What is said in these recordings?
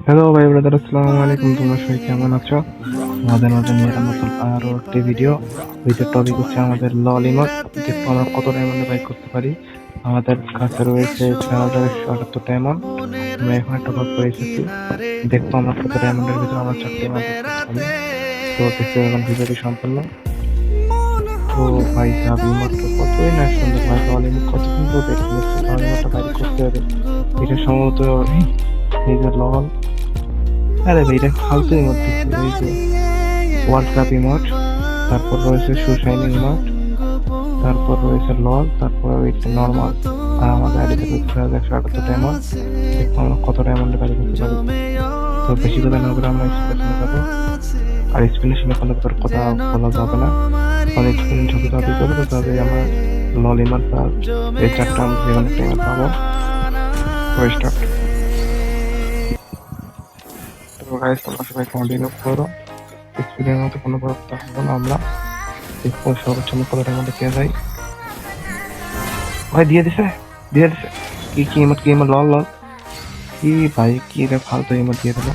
Hello ভাই brother, আসসালামু আলাইকুম। তোমরা সবাই কেমন আছো? আমাদের মাঝে নিয়ে এলাম নতুন আরো একটি ভিডিওর টপিক হচ্ছে আমাদের লল ইমোট। দেখবো আমরা কত ডায়মন্ডে বাই করতে পারি। আমাদের কাছে রয়েছে 6,178 ডায়মন্ড। আমরা এখন একটা টপ করে এসেছি। দেখবো আমরা কত ডায়মন্ডের ভিতরে আমরা 4টি ইমোট করতে পারি। তো দেখতে এখন ভিডিওটি সম্পূর্ণ। তো ভাই সাহেব, ইমোটটা কতই না সুন্দর ভাই। লল ইমোট কত সুন্দর দেখতে লাগছে। লল ইমোটটা বাইরে করতে হবে। এটা সম্ভবত এই যে লল, আরে ভাই এটা ফালতু ইমোট দিচ্ছে। এই যে ওয়ার্ল্ড কাপ ইমোট, তারপর রয়েছে সুশাইনিং ইমোট, তারপর রয়েছে লল, তারপর রয়েছে নর্মাল। আর আমাদের আইডিতে রয়েছে 1,178 ডায়মন্ড। দেখবো আমরা কত ডায়মন্ডে বাড়ি করতে পারি। তো বেশি কথা না বলে আমরা স্পিনে যাবো। আর স্পিনে শুনে কোনো কথা বলা যাবে না, কারণ স্পিন ঝুঁকি দাবি করবে তবে আমরা লল ইমোট বা এই 4টা আমরা যেখানে টাইম পাবো। তো স্টার্ট। তো গাইস, তোমরা সবাই কন্টিনিউ করো। স্পিনের মতো কোনো কথা হবে না। আমরা দেখবো সর্বোচ্চ আমি কত টাকার মধ্যে পেয়ে যাই। ভাই দিয়ে দিছে, দিয়ে দিছে। কি ইমোট লল লল। কি ভাই, কি রে ফালতু ইমোট দিয়ে দিল।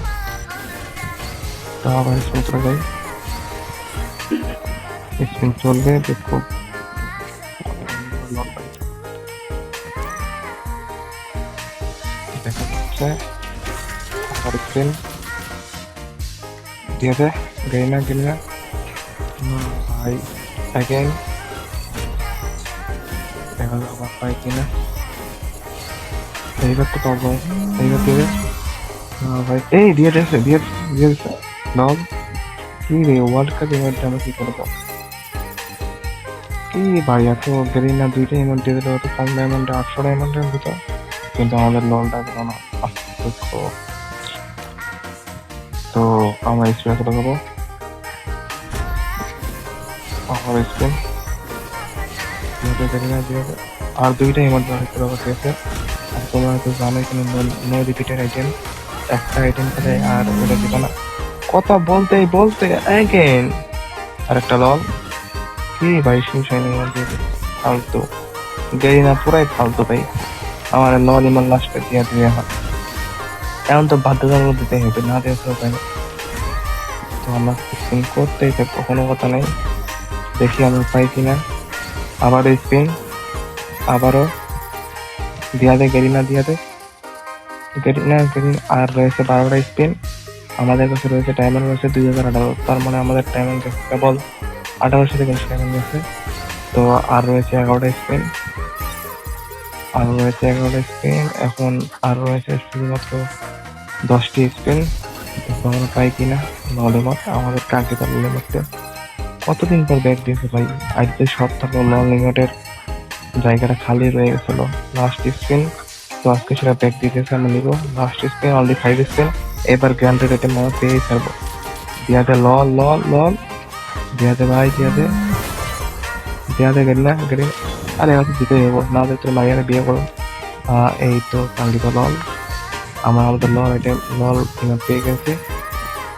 তা ভাই সূত্র যাই, স্পিন চলবে। দেখবো দেখা যাচ্ছে। আবার স্পিন দিয়ে দে। গেইনা গেইনা ভাই অ্যাগেন। দেখা যাক আবার পাই কিনা। এইবার তো পাবো। এইবার দিয়ে ভাই, এই দিয়ে দিয়েছে, দিয়ে দিয়েছে লল। কি রে, ওয়ার্ল্ড কাপ ইভেন্টে আমরা কি করবো? কি ভাই, এত গেরিনা দুইটা ইভেন্ট দিয়ে দিল, এত কম ডায়মন্ডে, 800 ডায়মন্ডের ভিতর। কিন্তু আমাদের ললটা দিল না। তো আমরা স্পিন করে দেবো। আবার স্পিন গেরিনা দিয়ে আর দুইটা ইভেন্ট করে দিয়েছে। আর তোমরা হয়তো জানো এখানে নো রিপিটেড আইটেম, একটা আইটেম করে আর ওটা দিবে না। কথা বলতে বলতে অ্যাগেন আর একটা লল। কি ভাই, সুশাইনিং ফালতু গেরিনা, পুরাই ফালতু ভাই। আমার লল ইমন লাস্টে দিয়ে দিয়ে এখন তো বাধ্যতামূলক দিতে হবে, না দিয়ে তো উপায় নেই। তো আমরা স্পিন করতেই থাকবো, কোনো কথা নেই। দেখি আমি পাই কিনা। আবার স্পিন, আবারও দিয়া দে গেরিনা, দিয়া দে গেরিনা। আর রয়েছে 12টা স্পিন। আমাদের কাছে রয়েছে ডায়মন্ড রয়েছে 2018। তার মানে আমাদের ডায়মন্ড কেবল 1800 থেকে ডায়মন্ড গেছে। তো আর রয়েছে 11টা স্পিন, এখন আর রয়েছে শুধুমাত্র 10টি স্পিন। আমরা পাই কিনা লল ইমোট, আমাদের কাঙ্ক্ষিত লল ইমোটে। কতদিন পর ব্যাক দিয়েছে ভাই। আজকে সব থাকলো লল ইমোটের জায়গাটা খালি রয়ে গেছিল। লাস্ট স্পিন, তো আজকে সেটা ব্যাক দিতেছে। আমরা নিব লাস্ট স্পিন, অলরেডি 5 স্পিন। এবার গ্র্যান্ডেড আইটেম আমরা পেয়ে ছাড়বো। দিয়া দে লল লল লল, দিয়া দে ভাই, দিয়া দে গেরিনা। আরে আমাকে দিতে যাবো না, তোর মাইয়ারে বিয়ে করো। এই তো কাঙ্ক্ষিত লল, আমাদের লল আইটেম লল ইমোট পেয়ে গেছে।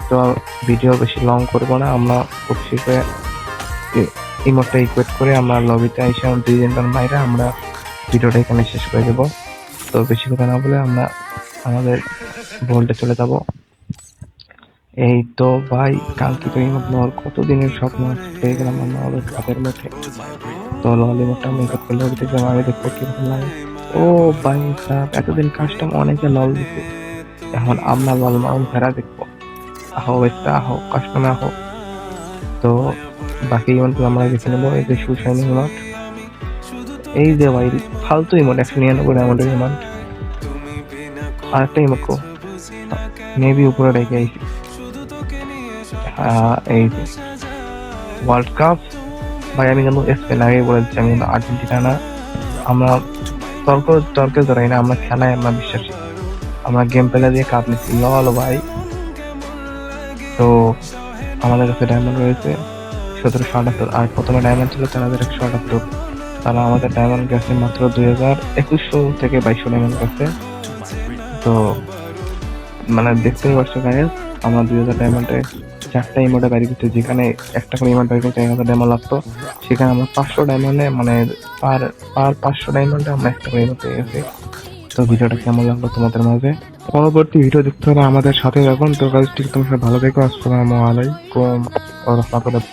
তো ভিডিও বেশি লং করবো না, আমরা খুব শীঘ্রই ইমোটটা ইকুয়েট করে আমরা লবিতে এসে 2 ঘন্টার মাইরে আমরা ভিডিওটা এখানে শেষ করে দেবো। তো বেশি কথা না বলে আমরা আমাদের ভোল্টে চলে যাব। এই তো ভাই, কাঙ্ক্ষিত ইমোট লল, কতদিনের স্বপ্ন পেয়ে গেলাম আমরা আমাদের হাতের মধ্যে। তো লল ইমোটটা আমি ইকুয়েট করে লবিতে যাবো, আমি দেখবো কিরকম লাগে। ও ভাই সাহেব, এতদিন কাস্টম অনেকে লল দিছে, এখন আমরা লল মাউন্ট ফেরা দেখবো। আহো একটা আহো, কাস্টমে আহো। তো বাকি ইমোট আমরা দেখে নেবো। এই যে সুশাইনিং ইমোট, এই যে ভাই ফালতু ইমোট, 199 ডায়মন্ডের ইমোট। আর একটা ইমোট কো মেবি উপরে রেখে আইছি। এই যে ওয়ার্ল্ড কাপ ভাই, আমি কিন্তু স্পেন আগে বলে দিচ্ছি, আমি কিন্তু আর্জেন্টিনা না। আমরা তর্কে জড়াই না, আমরা খেলায় আমরা বিশ্বাসী। আমরা গেম প্লে দিয়ে কাপ নিচ্ছি লল ভাই। তো আমাদের কাছে ডায়মন্ড রয়েছে 1778, আর প্রথমে ডায়মন্ড ছিল 4178। তারা আমাদের ডায়মন্ড গেছে মাত্র 2100 থেকে 2200 ডায়মন্ড গেছে। তো মানে দেখতেই পাচ্ছ গাইস, আমরা 2000 ডায়মন্ডে 4টা ইমোটে বাড়ি দিচ্ছি। যেখানে একটা করে ইমোট বাড়ি করতে 1000 ডায়মন্ড লাগতো, সেখানে আমরা 500 ডায়মন্ডে মানে পার 500 ডায়মন্ডে আমরা একটা করে ইমোট পেয়ে গেছি। তো ভিডিওটা কেমন লাগলো তোমাদের মাঝে পরবর্তী ভিডিও দেখতে হলে আমাদের সাথে থাকুন। তো গাইস ঠিক তোমার সাথে ভালো থেকো। আসসালামু আলাইকুম ওয়া রাহমাতুল্লাহ।